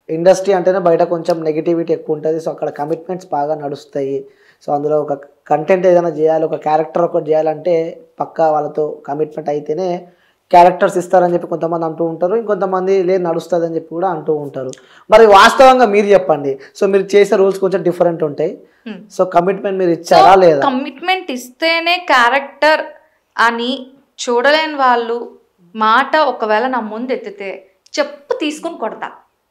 Industry అంటేనే బయట కొంచెం నెగిటివిటీ ఎక్కువ ఉంటుంది. సో అక్కడ కమిట్మెంట్స్ బాగా నడుస్తాయి. సో అందులో ఒక కంటెంట్ ఏదైనా చేయాలి, ఒక క్యారెక్టర్ ఒకటి చేయాలంటే పక్కా వాళ్ళతో కమిట్మెంట్ అయితేనే క్యారెక్టర్స్ ఇస్తారని చెప్పి కొంతమంది అంటూ ఉంటారు. ఇంకొంతమంది లేదు నడుస్తుంది అని చెప్పి కూడా అంటూ ఉంటారు. మరి వాస్తవంగా మీరు చెప్పండి. సో మీరు చేసే రూల్స్ కొంచెం డిఫరెంట్ ఉంటాయి. సో కమిట్మెంట్ మీరు ఇచ్చారా లేదా? కమిట్మెంట్ ఇస్తేనే క్యారెక్టర్ అని చూడలేని వాళ్ళు మాట ఒకవేళ నా ముందు ఎత్తితే చెప్పు తీసుకుని కొడతా.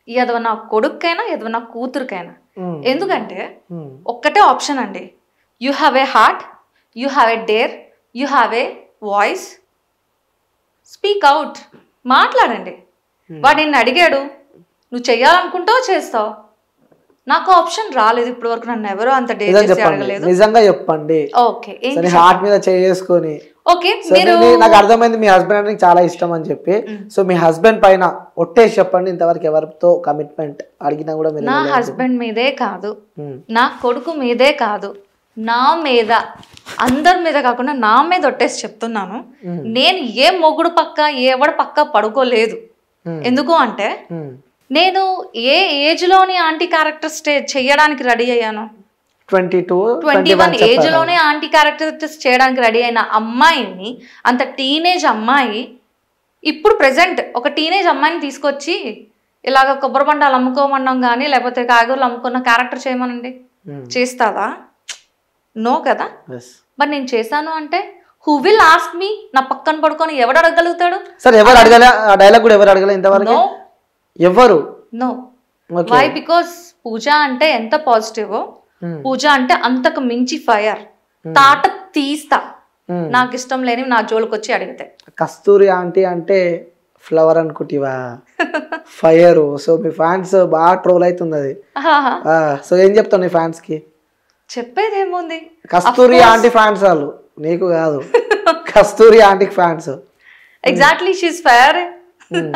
ఎదవ నా కొడుకైనా ఎదవ నా కూతురికైనా. ఎందుకంటే ఒక్కటే ఆప్షన్ అండి. You have a heart, you have a dare, you have a voice, speak out, మాట్లాడండి. వాడు నిన్ను అడిగాడు, నువ్వు చెయ్యాలనుకుంటావు చేస్తావు. నాకు ఆప్షన్ రాలేదు ఇప్పటి వరకు, నన్ను ఎవరో అంత డేర్ చేసి అడగలేదు. నిజంగా చెప్పండి. ఓకే, హార్ట్ మీద చేసుకొని ఓకే మీరు నాకు అర్థమైంది మీ హస్బెండ్ అంటే చాలా ఇష్టం అని చెప్పి. సో మీ హస్బెండ్ పైన ఒట్టేసి చెప్పండి, ఇంతవరకు ఎవరితో కమిట్మెంట్ అడిగినా కూడా మీరు? నా హస్బెండ్ మీదే కాదు, నా కొడుకు మీదే కాదు, నా మీద, అందరి మీద కాకుండా నా మీద ఒట్టేసి చెప్తున్నాను. నేను ఏ మొగుడు పక్క ఎవడు పక్క పడుకోలేదు. ఎందుకు అంటే నేను ఏ ఏజ్ లోని ఆంటీ క్యారెక్టర్స్ చెయ్యడానికి రెడీ అయ్యాను. 21 ఏజ్ లోనే ఆంటీ క్యారెక్టర్స్ చేయడానికి రెడీ అయిన అమ్మాయిని, అంత టీనేజ్ అమ్మాయి, ఇప్పుడు ప్రెసెంట్ ఒక టీనేజ్ అమ్మాయిని తీసుకొచ్చి ఇలాగ కొబ్బరి బండాలు అమ్ముకోమన్నాం కానీ లేకపోతే కాయగూరలు అమ్ముకున్న క్యారెక్టర్ చేయమనండి, చేస్తావా? నో కదా. మరి నేను చేశాను అంటే హూ విల్ ఆస్క్ మీ? నా పక్కన పడుకొని ఎవడు అడగలుగుతాడు? సరే ఎవరు అడగలే? ఆ డైలాగ్ కూడా ఎవరు అడగలే ఇంతవరకు? ఎవరు? నో. వై? బికాస్ పూజ అంటే ఎంత పాజిటివ్, పూజ అంటే అంతకు మించి ఫైర్. తాట తీస్తా నాకు ఇష్టం లేని నా జోలికి వచ్చి అడిగితే. కస్తూరి ఆంటీ అంటే ఫ్లవర్ అనుకుంటివా? ఫైర్. సో మీ ఫ్యాన్స్ బాగా ట్రోల్ అవుతుంది అది. సో ఏం చెప్తావు నీ ఫ్యాన్స్ కి? చెప్పేది ఏముంది, కస్తూరి ఆంటీ ఫ్యాన్స్ వాళ్ళు, నీకు కాదు. Kasturi aunty fans. Exactly, she's fire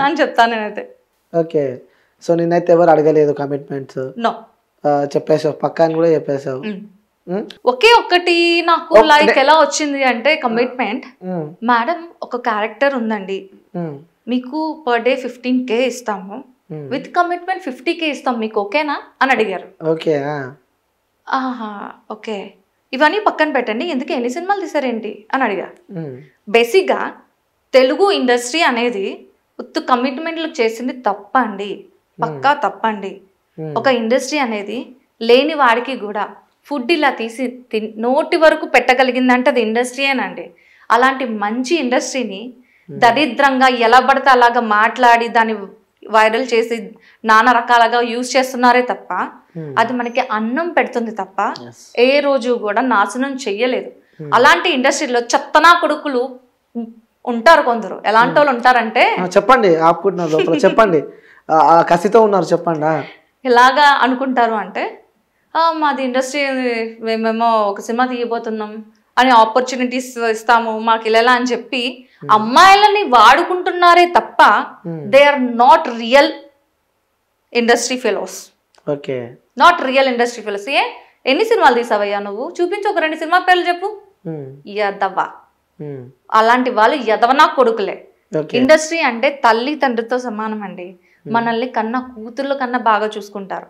అని చెప్తాను నేనైతే. ఓకే. సో నిన్నైతే ఎవరు అడగలేదు కమిట్మెంట్స్? నో. చెప్పేసావు, పక్కాని కూడా చెప్పేసావు. ఒకే ఒక్కటి నాకు లైక్ ఎలా వచ్చింది అంటే కమిట్మెంట్. మేడం ఒక క్యారెక్టర్ ఉందండి, మీకు పర్ డే 15K ఇస్తాము, విత్ కమిట్మెంట్ 50K ఇస్తాం, మీకు ఓకేనా అని అడిగారు. ఓకే. ఓకే, ఇవన్నీ పక్కన పెట్టండి, ఎందుకు ఎన్ని సినిమాలు తీసారేంటి అని అడిగారు. బేసిక్గా తెలుగు ఇండస్ట్రీ అనేది ఉత్తు కమిట్మెంట్లు చేసింది తప్పండి, పక్కా తప్పండి. ఒక ఇండస్ట్రీ అనేది లేని వాడికి కూడా ఫుడ్ ఇలా తీసి నోటి వరకు పెట్టగలిగిందంటే అది ఇండస్ట్రీయేనండి. అలాంటి మంచి ఇండస్ట్రీని దరిద్రంగా ఎలా పడితే అలాగా మాట్లాడి దాన్ని వైరల్ చేసి నానా రకాలుగా యూజ్ చేస్తున్నారే తప్ప అది మనకి అన్నం పెడుతుంది తప్ప ఏ రోజు కూడా నాశనం చెయ్యలేదు. అలాంటి ఇండస్ట్రీలో చెత్తనా కొడుకులు ఉంటారు కొందరు. ఎలాంటి వాళ్ళు ఉంటారంటే, చెప్పండి, ఆపుకుంటున్నారు లోపల, చెప్పండి, కసితో ఉన్నారు, చెప్పండి. ఎలాగా అనుకుంటారు అంటే, మాది ఇండస్ట్రీ, మేమేమో ఒక సినిమా తీయబోతున్నాం అని ఆపర్చునిటీస్ ఇస్తాము మాకు ఇలా అని చెప్పి అమ్మాయిలని వాడుకుంటున్నారే తప్ప they are not real industry fellows. Okay, not real industry fellows. ఎన్ని సినిమాలు తీసావయ్యా నువ్వు? చూపించు, ఒక 2 సినిమా పేర్లు చెప్పు. యదవ. అలాంటి వాళ్ళు యదవనా కొడుకులే. ఇండస్ట్రీ అంటే తల్లి తండ్రితో సమానం అండి. మనల్ని కన్నా కూతుర్ల కన్నా బాగా చూసుకుంటారు.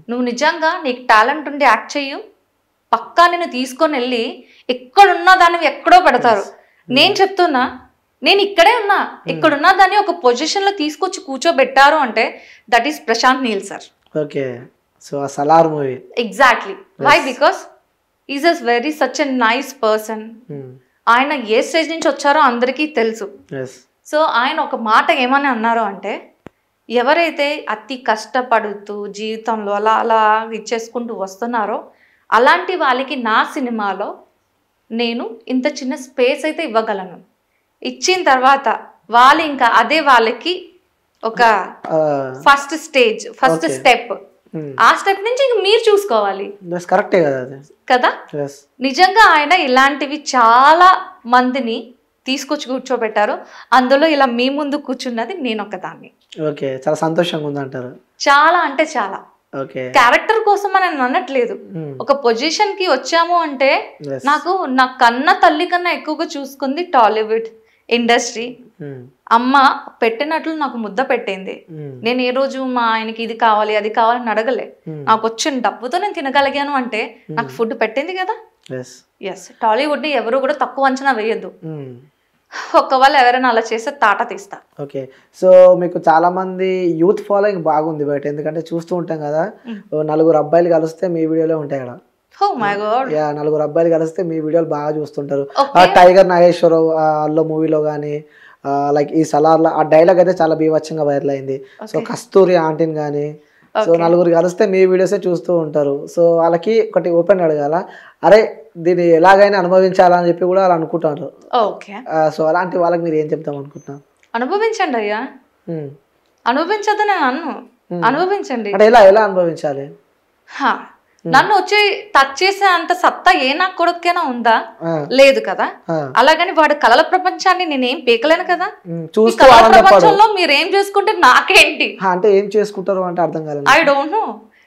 నువ్వు నిజంగా నీకు టాలెంట్ ఉండి యాక్ట్ చెయ్యు, పక్కా నేను తీసుకొని వెళ్ళి ఎక్కడున్నా దాన్ని ఎక్కడో పెడతారు. నేను చెప్తున్నా, నేను ఇక్కడే ఉన్నా, ఇక్కడున్నా దాన్ని ఒక పొజిషన్ లో తీసుకొచ్చి కూర్చోబెట్టారు అంటే that is Prashanth Neel sir. Okay. So ఆ Salaar movie. Exactly. Why? Because is a very such a nice person. ఆయన ఏ స్టేజ్ నుంచి వచ్చారో అందరికీ తెలుసు. సో ఆయన ఒక మాట ఏమని అన్నారు అంటే, ఎవరైతే అతి కష్టపడుతూ జీవితంలో అలా అలా ఇచ్చేసుకుంటూ వస్తున్నారో అలాంటి వాళ్ళకి నా సినిమాలో నేను ఇంత చిన్న స్పేస్ అయితే ఇవ్వగలను. ఇచ్చిన తర్వాత వాళ్ళు ఇంకా అదే వాళ్ళకి ఒక ఫస్ట్ స్టేజ్, ఫస్ట్ స్టెప్. ఆ స్టెప్ నుంచి ఇంక మీరు చూసుకోవాలి. కరెక్టే కదా. నిజంగా ఆయన ఇలాంటివి చాలా మందిని తీసుకొచ్చి కూర్చోబెట్టారు. అందులో ఇలా మీ ముందు కూర్చున్నది నేను ఒకదాన్ని. ఓకే, చాలా సంతోషంగా ఉందంటారు. చాలా అంటే చాలా. ఓకే, క్యారెక్టర్ కోసం అని అనట్లేదు. ఒక పొజిషన్ కి వచ్చాము అంటే నాకు నా కన్న తల్లి కన్నా ఎక్కువగా చూసుకుంది టాలీవుడ్. ఇండస్ట్రీ. అమ్మ పెట్టినట్లు నాకు ముద్ద పెట్టింది. నేను ఏ రోజు మా ఆయనకి ఇది కావాలి అది కావాలని అడగలే. నాకు వచ్చిన డబ్బుతో నేను తినగలిగాను అంటే నాకు ఫుడ్ పెట్టింది కదా. ఎస్, టాలీవుడ్ ని ఎవరు కూడా తక్కువ అంచనా వేయద్దు. ఒకవేళ ఎవరైనా అలా చేస్తే తాట తీస్తా. ఓకే, సో మీకు చాలా మంది యూత్ ఫాలోయింగ్ బాగుంది బయట, ఎందుకంటే చూస్తూ ఉంటాం కదా, 4 అబ్బాయిలు కలిస్తే మీ వీడియోలో ఉంటాయి కదా. యా, 4 అబ్బాయిలు కలిస్తే మీ వీడియోలు బాగా చూస్తుంటారు. టైగర్ నాగేశ్వరరావు అల్లో మూవీలో కానీ లైక్ ఈ సలార్లో ఆ డైలాగ్ అయితే చాలా బీభత్సంగా వైరల్ అయింది. సో కస్తూరి ఆంటీని కానీ, సో 4 కలిస్తే మీ వీడియోసే చూస్తూ ఉంటారు. సో వాళ్ళకి ఒకటి ఓపెన్ అడగాల, అరే దీన్ని ఎలాగైనా అనుభవించాలని చెప్పి కూడా వాళ్ళు అనుకుంటారు. సో అలాంటి వాళ్ళకి మీరు ఏం చెప్తాం అనుకుంటున్నారు? అనుభవించండి అయ్యా, అనుభవించద్దు నేను అన్ను, అనుభవించండి. అంటే ఎలా అనుభవించాలి? నన్ను వచ్చి టచ్ చేసే అంత సత్తా ఏ నా కొడుకైనా ఉందా? లేదు కదా. అలాగని వాడి కళల ప్రపంచాన్ని నేనేం పీకలేను కదా. కళల ప్రపంచంలో మీరు ఏం చేసుకుంటే నాకేంటి? అంటే ఏం చేసుకుంటారు అంటే అర్థం కాలేదు. I don't know.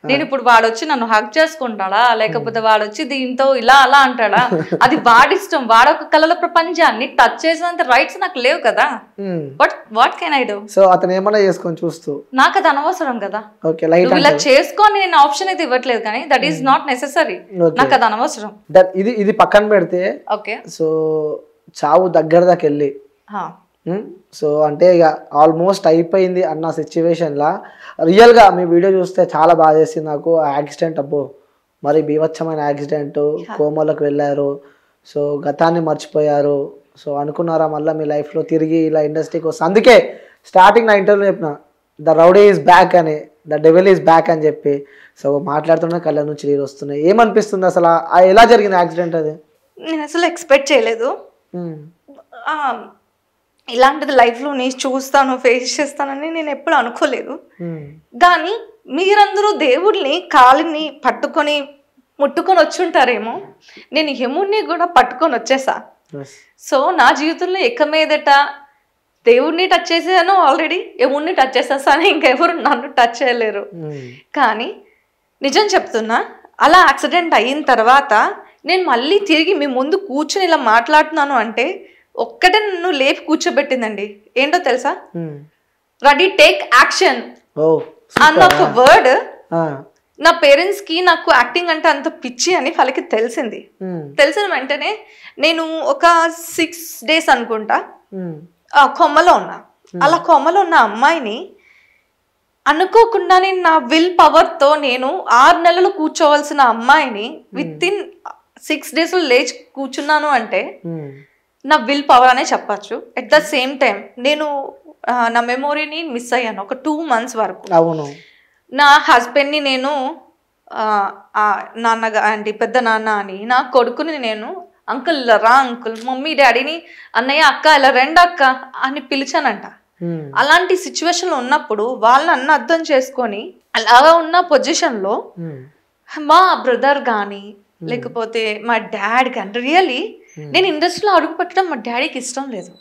నేను ఇప్పుడు వాడు వచ్చి నన్ను హక్ చేసుకుంటాడా, లేకపోతే వాడు వచ్చి దీంతో ఇలా అలా అంటాడా, అది వాడిష్టం. వాడొక కళల ప్రపంచాన్ని టచ్ చేసేంత రైట్స్ నాకు లేవు కదా. What can I do? So అతను ఏమన్నా చేసుకొని చూస్తూ నాకు అది అనవసరం కదా. ఇలా చేసుకొని నేను ఆప్షన్ అయితే ఇవ్వట్లేదు, కానీ దట్ ఈస్ నాట్ నెసెసరీ. నాకు అది అనవసరం. ఇది పక్కన పెడితే, ఓకే, సో చావు దగ్గర దాకా వెళ్ళి, సో అంటే ఇక ఆల్మోస్ట్ అయిపోయింది అన్న సిచ్యువేషన్లా రియల్గా మీ వీడియో చూస్తే చాలా బాగా చేసింది నాకు. యాక్సిడెంట్, అబ్బో మరి బీభత్సమైన యాక్సిడెంట్, కోమాలోకి వెళ్ళారు, సో గతాన్ని మర్చిపోయారు. సో అనుకున్నారా మళ్ళీ మీ లైఫ్లో తిరిగి ఇలా ఇండస్ట్రీకి వస్తుంది? అందుకే స్టార్టింగ్ నా ఇంటర్వ్యూలో చెప్పిన ద రౌడీ ఈజ్ బ్యాక్ అని, ద డెవిల్ ఈజ్ బ్యాక్ అని చెప్పి. సో మాట్లాడుతున్నా కళ్ళ నుంచి నీళ్ళు వస్తున్నాయి. ఏమనిపిస్తుంది అసలు, ఎలా జరిగింది యాక్సిడెంట్? అది నేను అసలు ఎక్స్పెక్ట్ చేయలేదు. ఇలాంటిది లైఫ్లో నేను చూస్తాను, ఫేస్ చేస్తానని నేను ఎప్పుడు అనుకోలేదు. కానీ మీరందరూ దేవుడిని కాలిని పట్టుకొని ముట్టుకొని వచ్చుంటారేమో, నేను యముడిని కూడా పట్టుకొని వచ్చేసా. సో నా జీవితంలో ఎక్క మీదట దేవుడిని టచ్ చేసాను ఆల్రెడీ, యముడిని టచ్ చేసేసాను, ఇంకెవరు నన్ను టచ్ చేయలేరు. కానీ నిజం చెప్తున్నా, అలా యాక్సిడెంట్ అయిన తర్వాత నేను మళ్ళీ తిరిగి మీ ముందు కూర్చొని ఇలా మాట్లాడుతున్నాను అంటే ఒక్కటే నన్ను లేపి కూర్చోబెట్టిందండి. ఏంటో తెలుసా? రెడీ, టేక్ యాక్షన్ అన్న ఒక వర్డ్. నా పేరెంట్స్ కి నాకు యాక్టింగ్ అంటే అంత పిచ్చి అని వాళ్ళకి తెలిసింది. తెలిసిన వెంటనే నేను ఒక 6 days అనుకుంటా కొమ్మలో ఉన్నా. అలా కొమ్మలో ఉన్న అమ్మాయిని అనుకోకుండానే నా విల్ పవర్తో నేను 6 నెలలు కూర్చోవలసిన అమ్మాయిని విత్ ఇన్ 6 days లేచి కూర్చున్నాను అంటే నా విల్ పవర్ అనే చెప్పచ్చు. అట్ ద సేమ్ టైం నేను నా మెమొరీని మిస్ అయ్యాను ఒక 2 months వరకు. నా హస్బెండ్ని నేను నాన్నగా అంటే పెద్ద నాన్న అని, నా కొడుకుని నేను అంకుల్ రా అంకుల్, మమ్మీ డాడీని అన్నయ్య అక్క ఇలా రెండు అక్క అని పిలిచానంట. అలాంటి సిచ్యువేషన్లో ఉన్నప్పుడు వాళ్ళని అన్న అర్థం చేసుకొని అలాగా ఉన్న పొజిషన్లో మా బ్రదర్ కానీ లేకపోతే మా డాడ్ కానీ రియలీ నేను ఇండస్ట్రీలో అడుగు పెట్టడం మా డాడీకి ఇష్టం లేదు.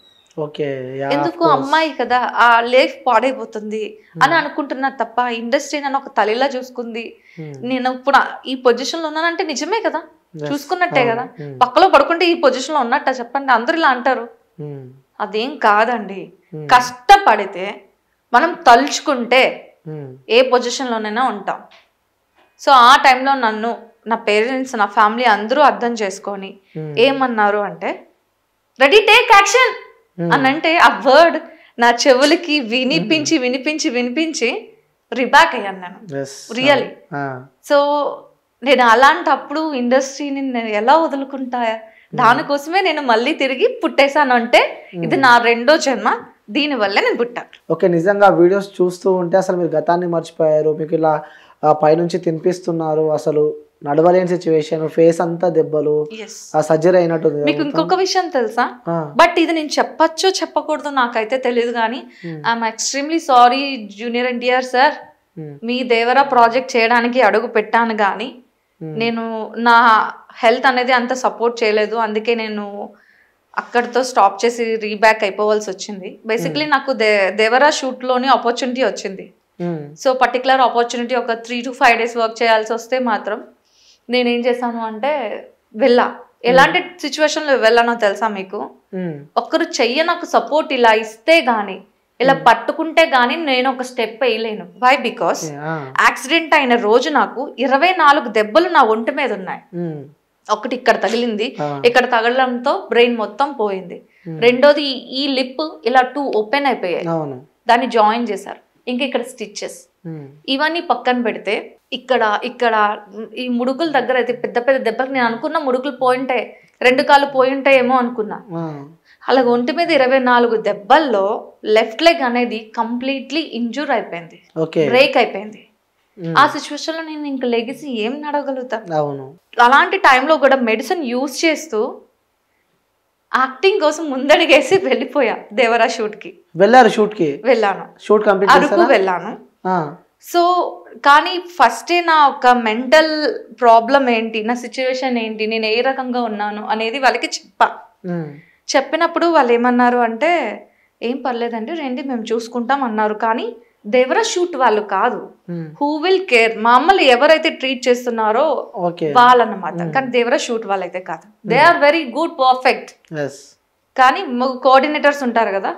ఎందుకు అమ్మాయి కదా ఆ లైఫ్ పాడైపోతుంది అని అనుకుంటున్నా తప్ప ఇండస్ట్రీ నన్ను ఒక తల్లిలా చూసుకుంది. నేను ఇప్పుడు ఈ పొజిషన్ లో ఉన్నానంటే నిజమే కదా, చూసుకున్నట్టే కదా. పక్కలో పడుకుంటే ఈ పొజిషన్ లో ఉన్నట్ట చెప్పండి? అందరు ఇలా అంటారు. అదేం కాదండి. కష్టపడితే మనం తలుచుకుంటే ఏ పొజిషన్ లోనైనా ఉంటాం. సో ఆ టైంలో నన్ను నా పేరెంట్స్ నా ఫ్యామిలీ అందరూ అర్థం చేసుకొని ఏమన్నారు అంటే రెడీ టేక్ యాక్షన్ అని అంటే ఆ వర్డ్ నా చెవులకి వినిపించి వినిపించి వినిపించి రిబ్యాక్ అయ్యాను నేను రియలీ. సో నేను అలాంటప్పుడు ఇండస్ట్రీని నేను ఎలా వదులుకుంటా? దానికోసమే నేను మళ్ళీ తిరిగి పుట్టేశాను. అంటే ఇది నా 2వ జన్మ, దీనివల్లే నేను పుట్టా. ఓకే, నిజంగా వీడియోస్ చూస్తూ ఉంటే అసలు మీరు గతాన్ని మర్చిపోయారు. మీకు ఇలా పైనుంచి తినిపిస్తున్నారు, అసలు నడవలేని సిచ్యువేషన్, ఫేస్ అంతా దెబ్బలు, సర్జరీ అయినట్టు. మీకు ఇంకొక విషయం తెలుసా? బట్ ఇది నేను చెప్పచ్చో చెప్పకూడదు నాకైతే తెలియదు, కానీ I'm extremely sorry junior NTR sir. Me Devara project చేయడానికి అడుగు పెట్టాను, కానీ నేను నా హెల్త్ అనేది అంత సపోర్ట్ చేయలేదు. అందుకే నేను అక్కడితో స్టాప్ చేసి రీబ్యాక్ అయిపోవాల్సి వచ్చింది. బేసిక్లీ నాకు దేవరా షూట్లోని ఆపర్చునిటీ వచ్చింది. సో పర్టికులర్ ఆపర్చునిటీ ఒక 3 to 5 days వర్క్ చేయాల్సి వస్తే మాత్రం నేనేం చేశాను అంటే ఎలాంటి సిచ్యువేషన్ లో వెళ్ళానో తెలుసా మీకు? ఒక్కరు చెయ్య నాకు సపోర్ట్ ఇలా ఇస్తే గానీ, ఇలా పట్టుకుంటే గానీ నేను ఒక స్టెప్ వేయలేను. వై? బికాస్ యాక్సిడెంట్ అయిన రోజు నాకు 24 దెబ్బలు నా ఒంటి మీద ఉన్నాయి. ఒకటి ఇక్కడ తగిలింది, ఇక్కడ తగలడంతో బ్రెయిన్ మొత్తం పోయింది. రెండోది ఈ లిప్ ఇలా 2 ఓపెన్ అయిపోయాయి, దాన్ని జాయిన్ చేశారు. ఇంకా ఇక్కడ స్టిచెస్. ఇవన్నీ పక్కన పెడితే ఇక్కడ ఇక్కడ ఈ ముడుకుల దగ్గర అయితే పెద్ద పెద్ద దెబ్బలు, నేను అనుకున్న ముడుకులు పోయింటాయి, 2 కాళ్ళు పోయింటాయేమో అనుకున్నా. అలాగ ఒంటి మీద 24 దెబ్బల్లో లెఫ్ట్ లెగ్ అనేది కంప్లీట్లీ ఇంజూర్ అయిపోయింది, బ్రేక్ అయిపోయింది. ఆ సిచ్యువేషన్ లో నేను ఇంకా లెగిసి ఏం నడవగలుగుతాను? అలాంటి టైంలో కూడా మెడిసిన్ యూజ్ చేస్తూ యాక్టింగ్ కోసం ముందడిగేసి వెళ్ళిపోయా. దేవరా షూట్ కి వెళ్ళాను, అరకు వెళ్ళాను. సో కానీ ఫస్టే నా ఒక మెంటల్ ప్రాబ్లం ఏంటి, నా సిచ్యువేషన్ ఏంటి, నేను ఏ రకంగా ఉన్నాను అనేది వాళ్ళకి చెప్పినప్పుడు వాళ్ళు ఏమన్నారు అంటే, ఏం పర్లేదండి రండి మేము చూసుకుంటాం అన్నారు. కానీ దేవరా షూట్ వాళ్ళు కాదు, హూ విల్ కేర్, మమ్మల్ని ఎవరైతే ట్రీట్ చేస్తున్నారో వాళ్ళన్నమాట. కానీ దేవరా షూట్ వాళ్ళైతే కాదు. They are very good, perfect. కానీ కోఆర్డినేటర్స్ ఉంటారు కదా,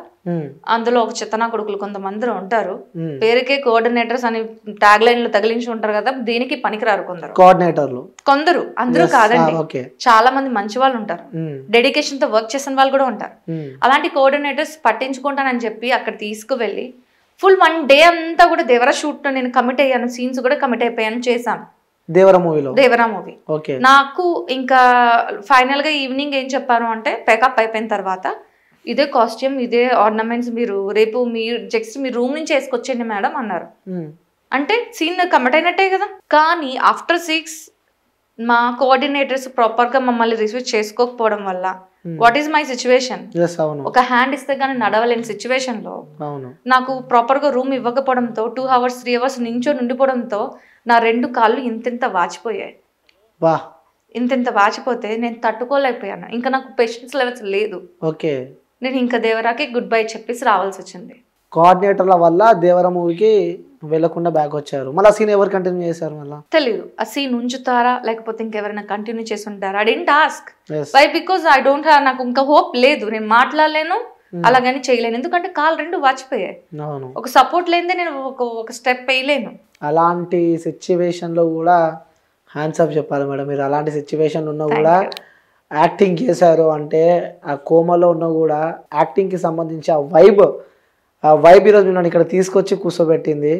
అందులో ఒక చిత్తనా కొడుకులు కొంతమంది ఉంటారు, పేరుకే కోఆర్డినేటర్స్ అని ట్యాగ్ లైన్లు తగిలించి ఉంటారు కదా, దీనికి పనికిరారు కొందరు, అందరూ కాదండి, చాలా మంది మంచి వాళ్ళు ఉంటారు, డెడికేషన్ తో వర్క్ చేసిన వాళ్ళు కూడా ఉంటారు. అలాంటి కోఆర్డినేటర్స్ పట్టించుకుంటానని చెప్పి అక్కడ తీసుకువెళ్ళి ఫుల్ 1 డే అంతా కూడా దేవరా షూట్ లో నేను కమిట్ అయ్యాను, సీన్స్ కూడా కమిట్ అయిపోయాను, చేశాను దేవరా మూవీ. నాకు ఇంకా ఫైనల్ గా ఈవినింగ్ ఏం చెప్పారు అంటే, పేకప్ అయిపోయిన తర్వాత ఇదే కాస్ట్యూమ్, ఇదే ఆర్నమెంట్స్, మీరు రేపు మీరు జస్ట్ మీ రూమ్ నుంచి వేసుకొచ్చేయండి మేడం అన్నారు. అంటే సీన్ కమిట్ అయినట్టే కదా. కానీ ఆఫ్టర్ 6 మా కోఆర్డినేటర్స్ ప్రాపర్ గా మమ్మల్ని రిసీవ్ చేసుకోకపోవడం వల్ల వాట్ ఈస్ మై సిచ్యువేషన్? ఒక హ్యాండ్ ఇస్తే గానీ నడవలేని సిచ్యువేషన్ లో నాకు ప్రాపర్ గా రూమ్ ఇవ్వకపోవడంతో 2 hours 3 hours నించో నుండిపోవడంతో నా 2 కాళ్ళు ఇంత వాచిపోయాయి. ఇంత వాచిపోతే నేను తట్టుకోలేకపోయాను. ఇంకా నాకు పేషెన్స్ లెవెల్స్ లేదు. నేను ఇంకా దేవరాకి గుడ్ బై చెప్పేసి రావాల్సి వచ్చింది. కోఆర్డినేటర్ల వల్ల దేవరా మూవీకి వెళ్ళకుండా బ్యాక్ వచ్చారు. మళ్ళీ ఆ సీన్ ఎవరు కంటిన్యూ చేశారు? మళ్ళీ తెలియదు ఆ సీన్ ఉంచుతారా లేకపోతే ఇంకెవరైనా కంటిన్యూ చేసి ఉంటారా. I don't ask why, because I don't have, నాకు ఇంకా హోప్ లేదు, నేను మాట్లాడలేను అలాగని చేయలేను, ఎందుకంటే కాళ్ళు 2 వాచిపోయాయి. ఒక సపోర్ట్ లేనిదే నేను ఒక స్టెప్ వేయలేను. అలాంటి సిచ్యువేషన్ లో కూడా హ్యాండ్స్ అప్ చెప్పాలి మేడం. మీరు అలాంటి సిచ్యువేషన్ ఉన్నా కూడా యాక్టింగ్ చేశారు అంటే, ఆ కోమలో ఉన్నా కూడా యాక్టింగ్ కి సంబంధించి ఆ వైబ్ ఈరోజు నన్ను ఇక్కడ తీసుకొచ్చి కూర్చోబెట్టింది.